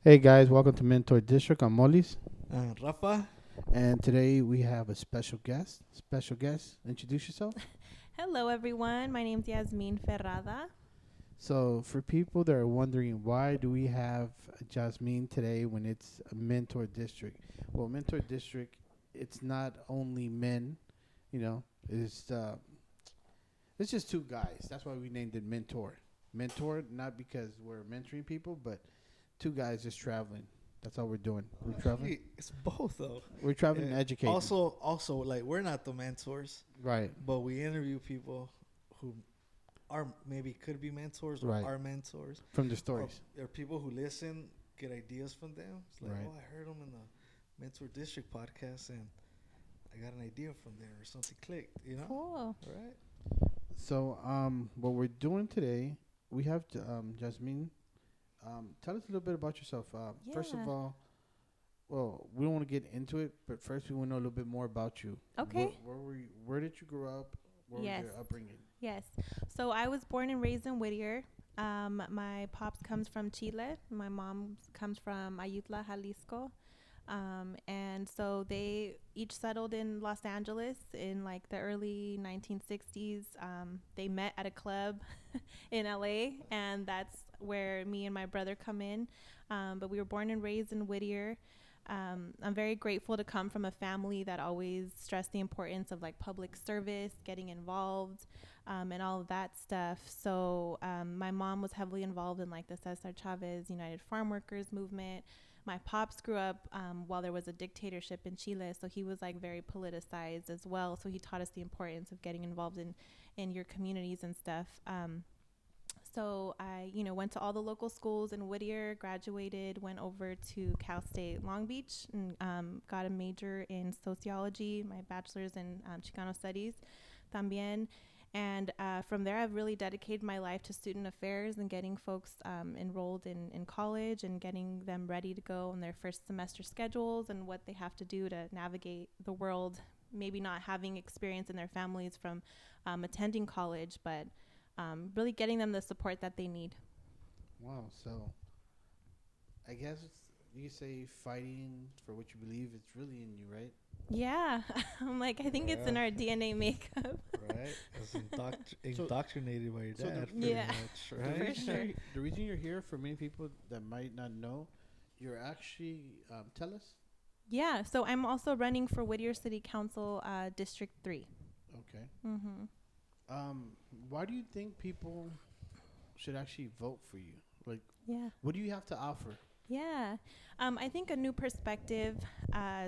Hey guys, welcome to Mentor District. I'm Molly's, Rafa. and today we have a special guest. Introduce yourself. Hello, everyone. My name's Yasmín Ferrada. So, for people that are wondering why do we have Jasmine today when it's a Mentor District? Well, Mentor District, it's not only men, you know, it's just two guys. That's why we named it Mentor. Mentor, not because we're mentoring people, but two guys just traveling. That's all we're doing. We're traveling. Actually, it's both though. We're traveling to educate. Also, like we're not the mentors, Right. but we interview people who are maybe could be mentors or Right. are mentors. From the Or stories. there are people who listen, get ideas from them. It's like, Right. oh, I heard them in the Mentor District podcast, and I got an idea from there, or something clicked. Cool. Right? So, what we're doing today, we have Jasmine. Tell us a little bit about yourself. First of Yeah. all, well, we don't want to get into it, but first we want to know a little bit more about you. Okay. Where did you grow up? What Yes. was your upbringing? Yes. So I was born and raised in Whittier. My pops comes from Chile. My mom comes from Ayutla, Jalisco. And so they each settled in Los Angeles in like the early 1960s. They met at a club in LA, and that's where me and my brother come in. But we were born and raised in Whittier. I'm very grateful to come from a family that always stressed the importance of like public service, getting involved, and all of that stuff. So my mom was heavily involved in like the Cesar Chavez United Farm Workers movement. My pops grew up while there was a dictatorship in Chile, so he was like very politicized as well. So he taught us the importance of getting involved in your communities and stuff. So I, went to all the local schools in Whittier, graduated, went over to Cal State Long Beach, and got a major in sociology, my bachelor's in Chicano studies, también. And from there, I've really dedicated my life to student affairs and getting folks enrolled in college and getting them ready to go on their first semester schedules and what they have to do to navigate the world, maybe not having experience in their families from attending college, but really getting them the support that they need. Wow. So, I guess you say fighting for what you believe. It's really in you, right? Yeah, I'm like, I think it's in our DNA makeup. Right? As indoctrinated by your So the- dad, Yeah. much, The right? For reason, sure. the reason you're here, for many people that might not know, you're actually tell us. Yeah, so I'm also running for Whittier City Council District 3. Okay. Mm-hmm. Um, why do you think people should actually vote for you? Like, Yeah. what do you have to offer? Yeah. I think a new perspective.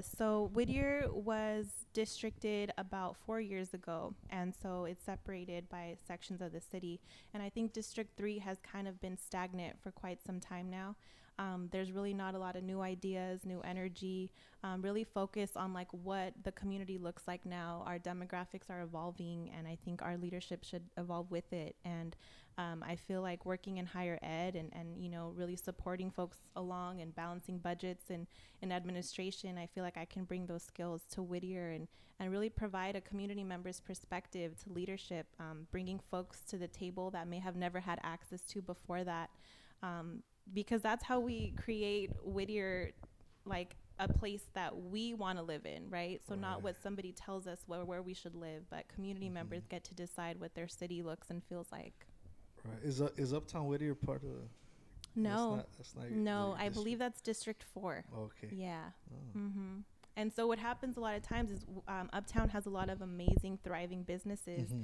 So Whittier was districted about 4 years ago, and so it's separated by sections of the city. And I think District 3 has kind of been stagnant for quite some time now. There's really not a lot of new ideas, new energy, really focus on like what the community looks like now. Our demographics are evolving, and I think our leadership should evolve with it. And I feel like working in higher ed and really supporting folks along and balancing budgets and administration, I feel like I can bring those skills to Whittier and really provide a community member's perspective to leadership, bringing folks to the table that may have never had access to before that. Because that's how we create Whittier like a place that we want to live in, right? So not what somebody tells us where we should live, but community members get to decide what their city looks and feels like. Right. Is Uptown Whittier part of the? No, That's not no, your I believe district? that's District 4. Okay. Yeah. Oh. Mm-hmm. And so what happens a lot of times is Uptown has a lot of amazing, thriving businesses,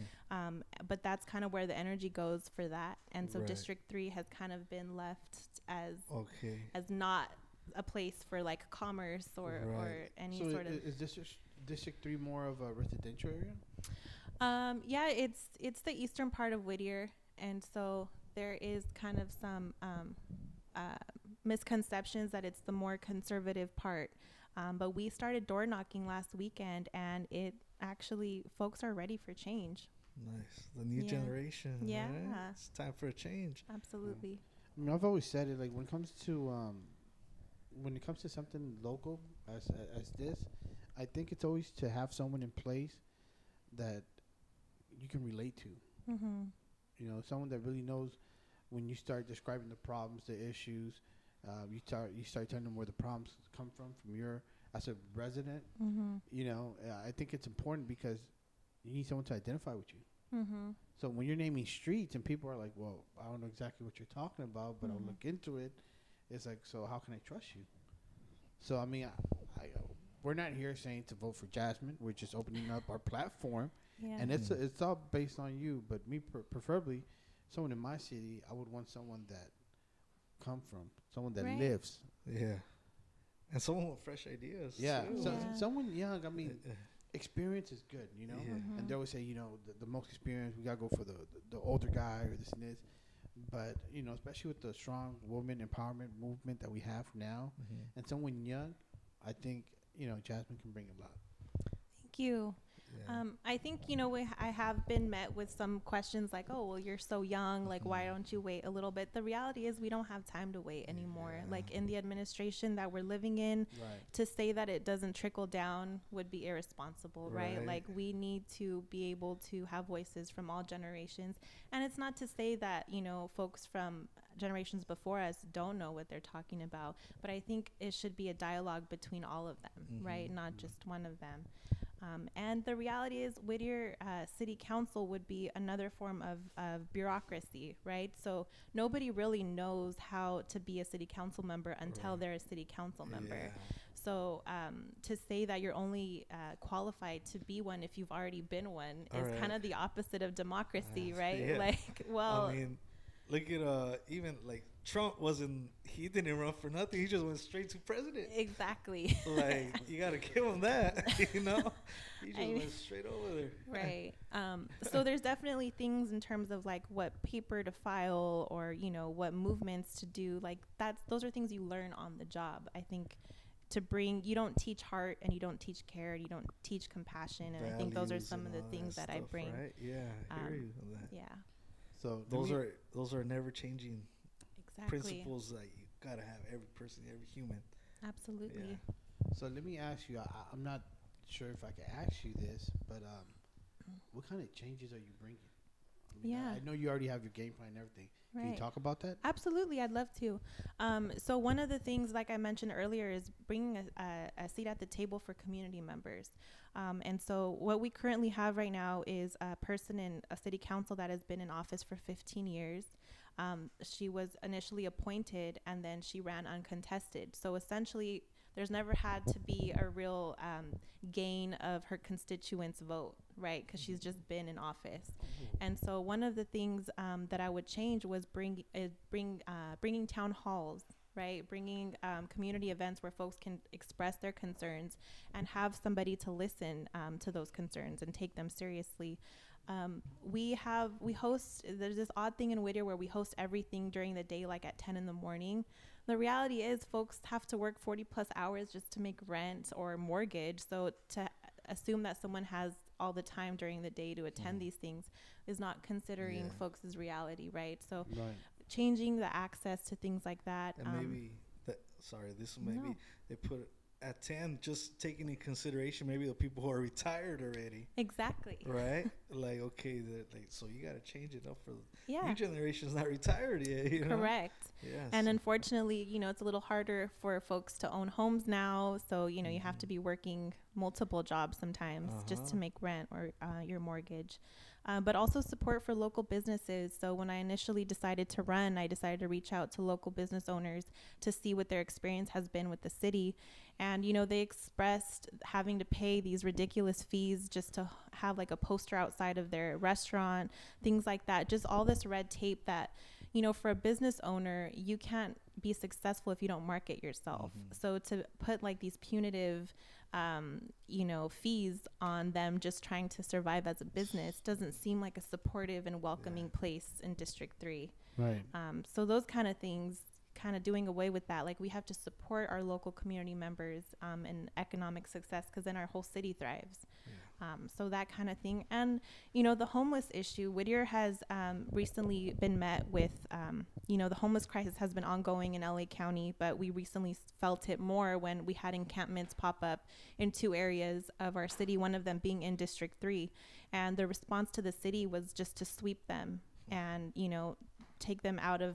but that's kind of where the energy goes for that. And so Right. District 3 has kind of been left as Okay. not a place for like commerce or Right. any So sort of. is District 3 more of a residential area? Yeah, it's the eastern part of Whittier, and so there is kind of some uh, misconceptions that it's the more conservative part. But we started door knocking last weekend, and it actually folks are ready for change. Nice. The new Yeah. generation. Yeah. Right? It's time for a change. Absolutely. I mean, I've always said it. Like when it comes to something local as this, I think it's always to have someone in place that you can relate to. Mm-hmm. You know, someone that really knows when you start describing the problems, the issues, You start telling them where the problems come from your as a resident. Mm-hmm. I think it's important because you need someone to identify with you. Mm-hmm. So when you're naming streets and people are like, well, I don't know exactly what you're talking about, but I'll Mhm. look into it. It's like, so how can I trust you? So, I mean, we're not here saying to vote for Jasmine. We're just opening up our platform. Yeah. And it's all based on you. But me, preferably, someone in my city, I would want someone that someone that Right. lives. Yeah. And someone with fresh ideas. Yeah. too. Yeah. Someone young. I mean, experience is good, Yeah. Mhm. And they always say, the most experience, we got to go for the older guy or this and this. But, especially with the strong woman empowerment movement that we have now, Mhm. and someone young, I think, Jasmine can bring a lot. Thank you. Yeah. I think, I have been met with some questions like, oh, well, you're so young. Like, why don't you wait a little bit? The reality is we don't have time to wait anymore. Yeah. Like, in the administration that we're living in, Right. to say that it doesn't trickle down would be irresponsible, right? Right. Like, we need to be able to have voices from all generations. And it's not to say that, folks from generations before us don't know what they're talking about, but I think it should be a dialogue between all of them, right? Not just one of them. And the reality is Whittier City Council would be another form of bureaucracy, right? So nobody really knows how to be a city council member until Right. they're a city council member. Yeah. So to say that you're only qualified to be one if you've already been one is Alright. kind of the opposite of democracy, right? Yeah. Like, well, I mean, look at even like Trump he didn't run for nothing. He just went straight to president. exactly. Like, you got to give him that, He just I mean- went straight over there. Right. So there's definitely things in terms of like what paper to file or, what movements to do. Like those are things you learn on the job. I think you don't teach heart and you don't teach care and you don't teach compassion. And I think those are Values some and of the all things that I stuff, bring. Right? Yeah, I hear Um, you on that. Yeah, So Those are never changing exactly. principles that you gotta have every person, every human. Absolutely. So let me ask you. I'm not sure if I can ask you this, but what kind of changes are you bringing? Yeah. I know you already have your game plan and everything. Can you Right. talk about that? Absolutely, I'd love to. So one of the things, like I mentioned earlier, is bringing a seat at the table for community members. And so what we currently have right now is a person in a city council that has been in office for 15 years. She was initially appointed and then she ran uncontested. So essentially, there's never had to be a real gain of her constituents' vote, right? Because she's just been in office. And so one of the things that I would change was bringing town halls, right? Bringing community events where folks can express their concerns and have somebody to listen to those concerns and take them seriously. We host, there's this odd thing in Whittier where we host everything during the day, like at 10 in the morning. The reality is folks have to work 40 plus hours just to make rent or mortgage. So to assume that someone has all the time during the day to attend these things is not considering Yeah. folks' reality, right? So Right. changing the access to things like that. And maybe maybe they put at 10, just taking in consideration maybe the people who are retired already, Exactly. right? Like, okay, so you got to change it up for Yeah. new generation's not retired yet, you know? Correct. Yes. And unfortunately, it's a little harder for folks to own homes now. So, you have to be working multiple jobs sometimes just to make rent or your mortgage. But also support for local businesses. So when I initially decided to run, I decided to reach out to local business owners to see what their experience has been with the city. And, they expressed having to pay these ridiculous fees just to have like a poster outside of their restaurant, things like that. Just all this red tape that, for a business owner, you can't be successful if you don't market yourself. So to put like these punitive fees on them just trying to survive as a business doesn't seem like a supportive and welcoming place in District 3. Right. So those kind of things, kind of doing away with that. Like we have to support our local community members in economic success because then our whole city thrives. So that kind of thing. And, the homeless issue, Whittier has recently been met with, the homeless crisis has been ongoing in LA County, but we recently felt it more when we had encampments pop up in 2 areas of our city, one of them being in District 3. And the response to the city was just to sweep them and, take them out of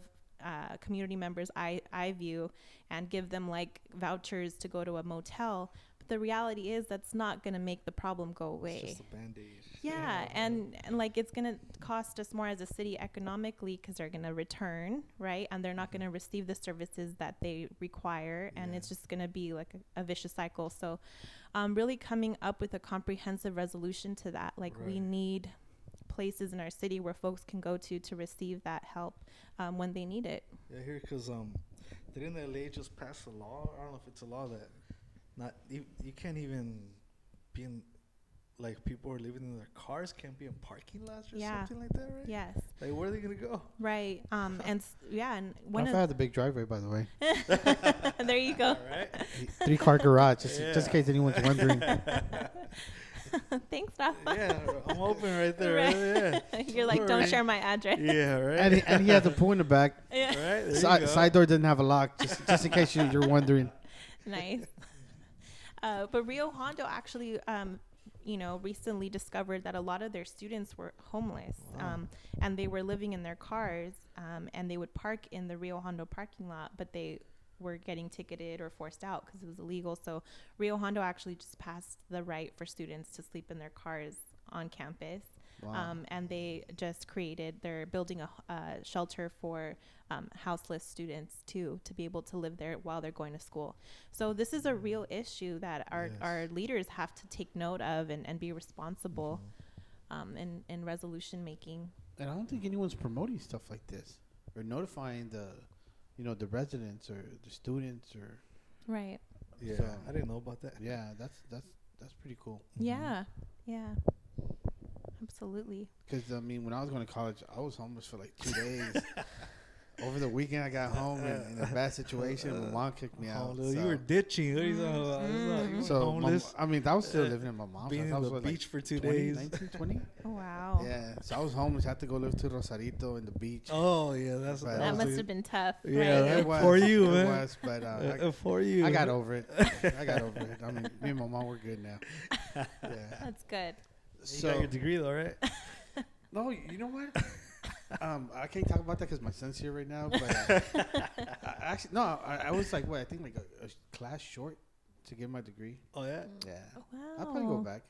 community members I view and give them like vouchers to go to a motel. But the reality is that's not going to make the problem go away. It's just a band-aid. Yeah, and like it's going to cost us more as a city economically because they're going to return, right? And they're not going to receive the services that they require. And it's just going to be like a vicious cycle. So really coming up with a comprehensive resolution to that. Like we need places in our city where folks can go to receive that help when they need it. Yeah, here, because didn't LA just pass a law? I don't know if it's a law that you can't even be in, like, people are living in their cars can't be in parking lots or something like that, right? Yes. Like, where are they gonna go? Right. And and I had the big driveway, by the way. there you go. All right. 3-car garage, just in case anyone's wondering. Thanks, Rafa. Yeah, I'm open right there. Right. Yeah. You're like, don't share my address. Yeah, right. And he has a pool in the back. Yeah. Right. There you go. Side door doesn't have a lock, just in case you're wondering. Nice. But Rio Hondo actually, recently discovered that a lot of their students were homeless. Wow. And they were living in their cars, and they would park in the Rio Hondo parking lot, but they were getting ticketed or forced out because it was illegal. So Rio Hondo actually just passed the right for students to sleep in their cars on campus. Wow. And they're building a shelter for houseless students too, to be able to live there while they're going to school. So this is a real issue that our leaders have to take note of and be responsible in resolution making. And I don't think anyone's promoting stuff like this or notifying the residents or the students or. Right. Yeah, So, I didn't know about that. Yeah, that's pretty cool. Yeah. Yeah. Absolutely. Because when I was going to college, I was homeless for like 2 days. Over the weekend, I got home in a bad situation. My mom kicked me out. You were ditching. What are you talking about? You were So homeless. I was still living in my mom's Being house. in the beach for 2 20, days. 19, 20? Oh, wow. Yeah. So I was homeless. I had to go live to Rosarito in the beach. Oh yeah, that's But That was must a- have been tough. Yeah, right? that- It was, for you, it man. was, but for you. I got over it. I got over it. Me and my mom were good now. Yeah. That's good. You got your degree though, right? No, you know what? I can't talk about that because my son's here right now. But I was like, I think like a class short to get my degree. Oh yeah. Yeah. Wow. I'll probably go back.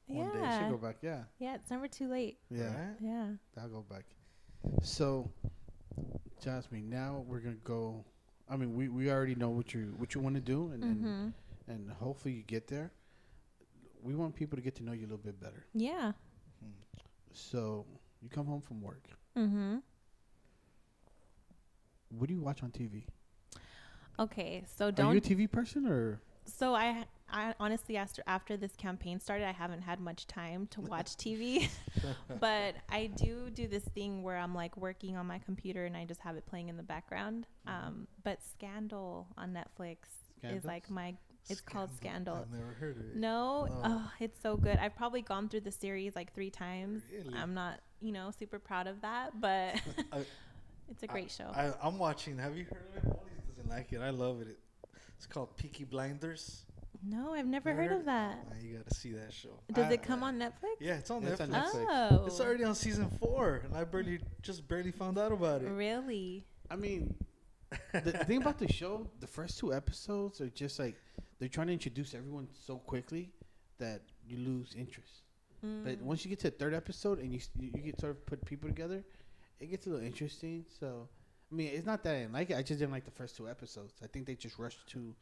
One day. I should go back. Yeah. Yeah, it's never too late. Yeah. Right? Yeah. I'll go back. So, Yasmín, now we're gonna go. We already know what you want to do, and hopefully you get there. We want people to get to know you a little bit better. Yeah. So you come home from work. Mm-hmm. What do you watch on TV? Okay, so Are you a TV person or? So I honestly, after this campaign started, I haven't had much time to watch TV, but I do this thing where I'm like working on my computer and I just have it playing in the background. But Scandal on Netflix is like it's called Scandal. I've never heard of it. No, it's so good. I've probably gone through the series like 3 times. Really? I'm not, super proud of that, but it's a great show. I'm watching. Have you heard of it? Molly doesn't like it. I love it. It's called Peaky Blinders. No, I've never heard of that. You got to see that show. Does it come on Netflix? Yeah, it's on Yeah, Netflix. it's on Netflix. Oh, It's already on season 4, and I barely found out about it. really? The thing about the show, the first 2 episodes are just like they're trying to introduce everyone so quickly that you lose interest. But once you get to the 3rd episode and you get sort of put people together, it gets a little interesting. So, it's not that I didn't like it. I just didn't like the first 2 episodes. I think they just rushed to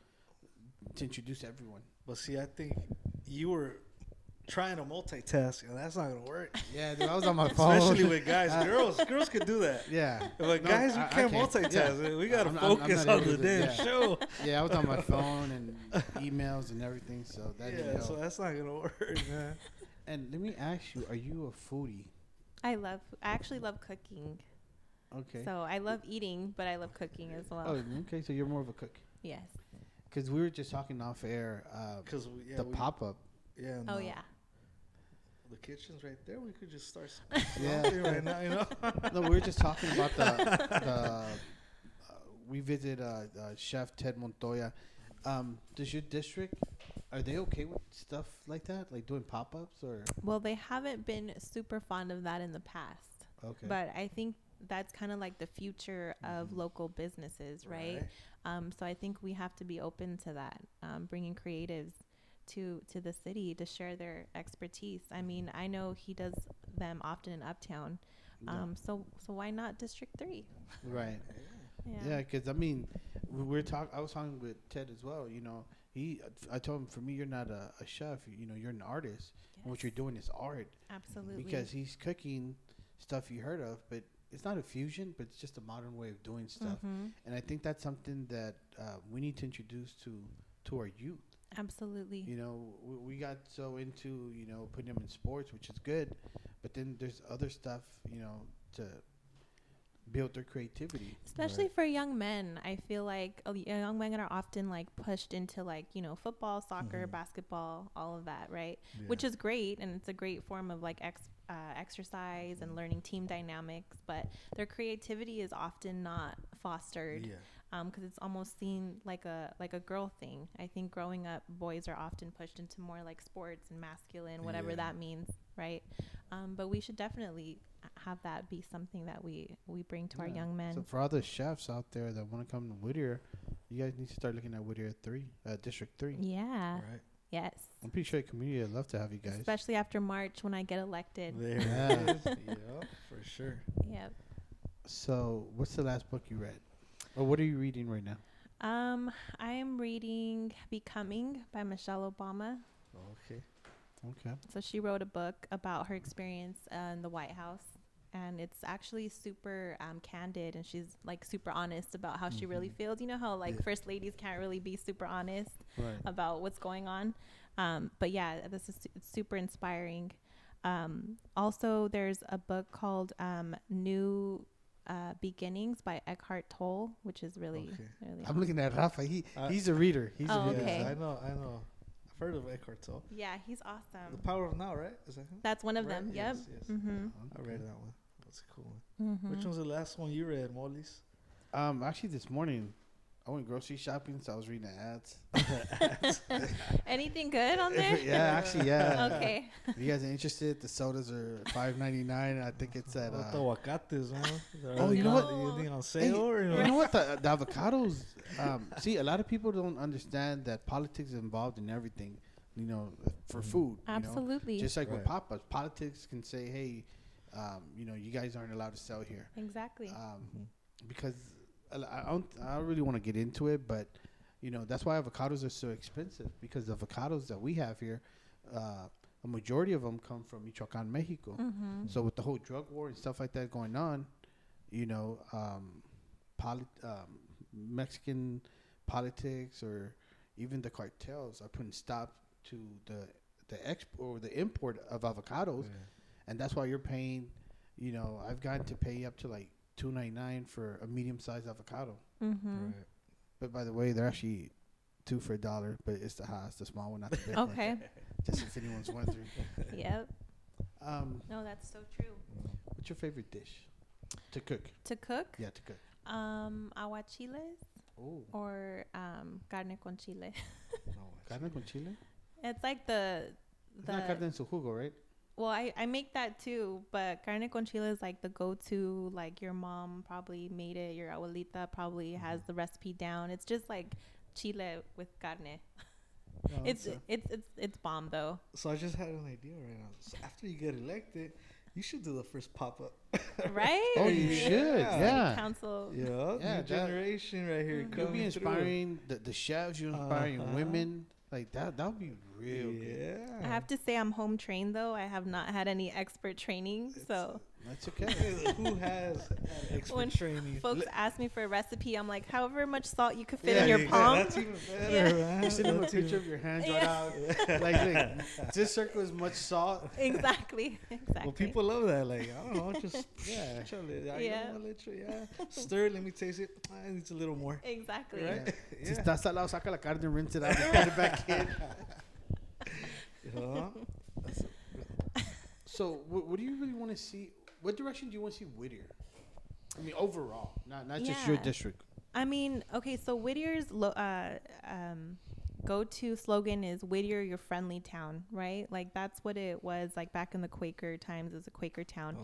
introduce everyone. But see, I think you were trying to multitask, and that's not gonna work. Yeah, dude, I was on my phone. Especially with guys. Girls could do that. Yeah. But No, guys, we I can't can't. multitask. Yeah. We gotta I'm focus not on able the to, damn yeah. show. Yeah, I was on my phone and emails and everything, so that didn't Yeah, help. so that's not gonna work, man. And let me ask you, are you a foodie? I actually love cooking. Okay. So I love eating, but I love cooking as well. Oh, okay. So you're more of a cook. Yes. Because we were just talking off air. Because The pop-up. Yeah. Oh no. yeah. The kitchen's right there. We could just start Yeah. something right now, No, we were just talking about the we visited Chef Ted Montoya. Does your district, are they okay with stuff like that, like doing pop-ups or? Well, they haven't been super fond of that in the past. Okay. But I think that's kind of like the future of local businesses, right? So I think we have to be open to that, bringing creatives to the city to share their expertise. I mean, I know he does them often in Uptown. So why not District 3? Right. Yeah, because I mean, I was talking with Ted as well. You know, I told him, for me, you're not a chef. You know, you're an artist. Yes. And what you're doing is art. Absolutely. Because he's cooking stuff you heard of, but it's not a fusion, but it's just a modern way of doing stuff. And I think that's something that we need to introduce to our youth. Absolutely. You know, we got so into, you know, putting them in sports, which is good, but then there's other stuff, you know, to build their creativity. Especially for young men. I feel like young men are often like pushed into like, you know, football, soccer, basketball, all of that, right? Which is great, and it's a great form of like exercise and learning team dynamics, but their creativity is often not fostered. Because it's almost seen like a girl thing. I think growing up, boys are often pushed into more like sports and masculine, whatever that means, right? But we should definitely have that be something that we bring to our young men. So for all the chefs out there that want to come to Whittier, you guys need to start looking at Whittier 3, District 3. Yeah. Right. Yes. I'm pretty sure the community would love to have you guys. Especially after March when I get elected. There it is. Yeah, for sure. Yep. So what's the last book you read? Or what are you reading right now? I am reading Becoming by Michelle Obama. Okay. So she wrote a book about her experience in the White House, and it's actually super candid, and she's like super honest about how she really feels. You know how like first ladies can't really be super honest about what's going on. But yeah, this is it's super inspiring. Also, there's a book called New Beginnings by Eckhart Tolle, which is really I'm looking at Rafa. He's a reader. He's a reader. okay. I know. I've heard of Eckhart Tolle. Yeah, he's awesome. The Power of Now, right? Is that him? That's one of them. Yep. Yes. Mm-hmm. I read that one. That's a cool one. Which one's the last one you read, Molly's? Actually, this morning I went grocery shopping, so I was reading the ads. Anything good on there? Yeah. Okay. If you guys are interested, the sodas are $5.99. I think it's at. The aguacates, huh? Oh, you know what? Anything on sale? Or you know what? The avocados. See, a lot of people don't understand that politics is involved in everything. You know, for food. Absolutely. You know? Just like with Papa's, politics can say, hey, you know, you guys aren't allowed to sell here. Exactly. Because I don't really want to get into it, but you know that's why avocados are so expensive, because the avocados that we have here, a majority of them come from Michoacán, Mexico. So with the whole drug war and stuff like that going on, you know, Mexican politics or even the cartels are putting stop to the export or the import of avocados, and that's why you're paying. You know, I've gotten to pay up to like $2.99 for a medium-sized avocado. Right. But by the way, they're actually $2 for $1, but it's the Haas, the small one, not the big Okay. one. Just if anyone's wondering. Yep. No, that's so true. What's your favorite dish to cook? To cook? Yeah, to cook. Aguachiles or carne con chile. Carne con chile? It's like the It's not carne en su jugo, right? Well, I make that too, but carne con chile is like the go-to. Like your mom probably made it, your abuelita probably has the recipe down. It's just like chile with carne. No, It's bomb though. So I just had an idea right now. So after you get elected, you should do the first pop-up. Right? Oh, you should. Yeah. Council. Yeah, new generation right here. You'll be inspiring the chefs. You're inspiring women. Like that would be real good. I have to say I'm home trained though. I have not had any expert training, so that's okay. Who has expert training? Folks ask me for a recipe, I'm like, however much salt you could fit in your palm. That's even better, man. You send them a picture of your hands right out. Like just circle as much salt. Exactly. Well, people love that. Like, I don't know, just stir it, let me taste it. It needs a little more. Exactly. Right? Si está salado, saca la carne, rinse it out, and put it back in. So, what do you really want to see? What direction do you want to see Whittier? I mean, overall, not just your district. I mean, okay, so Whittier's go-to slogan is Whittier, your friendly town, right? Like that's what it was like back in the Quaker times. It was a Quaker town.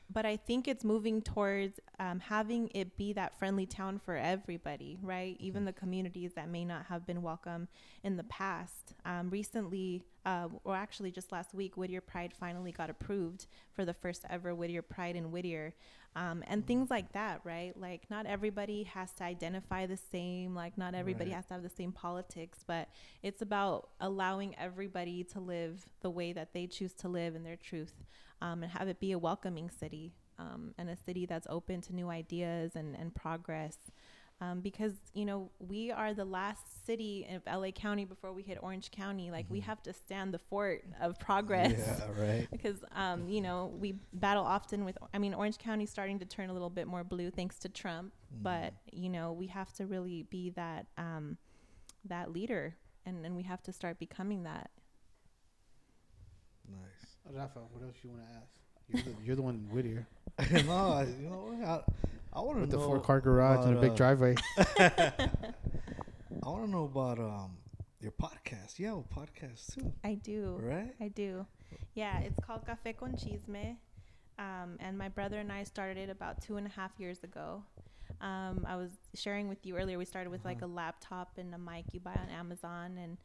But I think it's moving towards having it be that friendly town for everybody, right? Even the communities that may not have been welcome in the past. Recently, or actually just last week, Whittier Pride finally got approved for the first ever Whittier Pride in Whittier. And things like that, right? Like not everybody has to identify the same, like not everybody has to have the same politics, but it's about allowing everybody to live the way that they choose to live in their truth, and have it be a welcoming city, and a city that's open to new ideas and progress. Because, you know, we are the last city of LA County before we hit Orange County. Like we have to stand the fort of progress. Yeah, right. Because, you know, we battle often with, I mean, Orange County's starting to turn a little bit more blue thanks to Trump. But, you know, we have to really be that, that leader, and we have to start becoming that. Nice. Rafa, what else you want to ask? You're the one in Whittier. No, you know, I want to know. With the 4-car garage and a big driveway. I want to know about your podcast. You have a podcast too. I do. Right? I do. Yeah, it's called Café con Chisme. And my brother and I started it about 2.5 years ago. I was sharing with you earlier, we started with like a laptop and a mic you buy on Amazon. And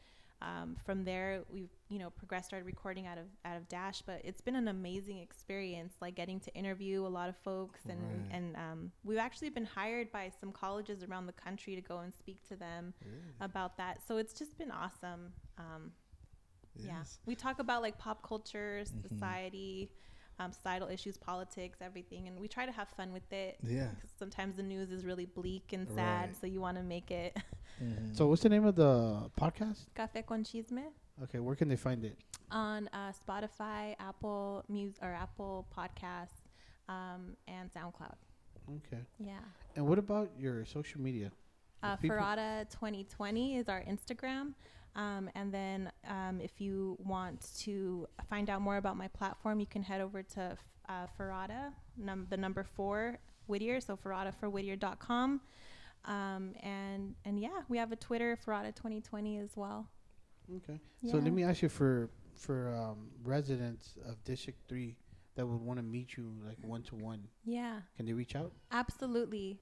from there, we've, you know, progressed, started recording out of Dash. But it's been an amazing experience, like getting to interview a lot of folks. And we've actually been hired by some colleges around the country to go and speak to them about that. So it's just been awesome. Yeah, we talk about like pop culture, society, societal issues, politics, everything, and we try to have fun with it. Yeah, because sometimes the news is really bleak and sad, so you want to make it. So what's the name of the podcast? Café con Chisme. Okay, where can they find it? On Spotify, Apple Music, or Apple Podcasts, and SoundCloud. Okay. Yeah. And what about your social media? Ferrada 2020 is our Instagram. And then if you want to find out more about my platform, you can head over to Ferrada, the number 4 Whittier, so ferradaforwhittier.com. And yeah, we have a Twitter, Ferrada 2020 as well. Okay. Yeah. So let me ask you, for residents of District 3 that would want to meet you like one-to-one. Yeah. Can they reach out? Absolutely.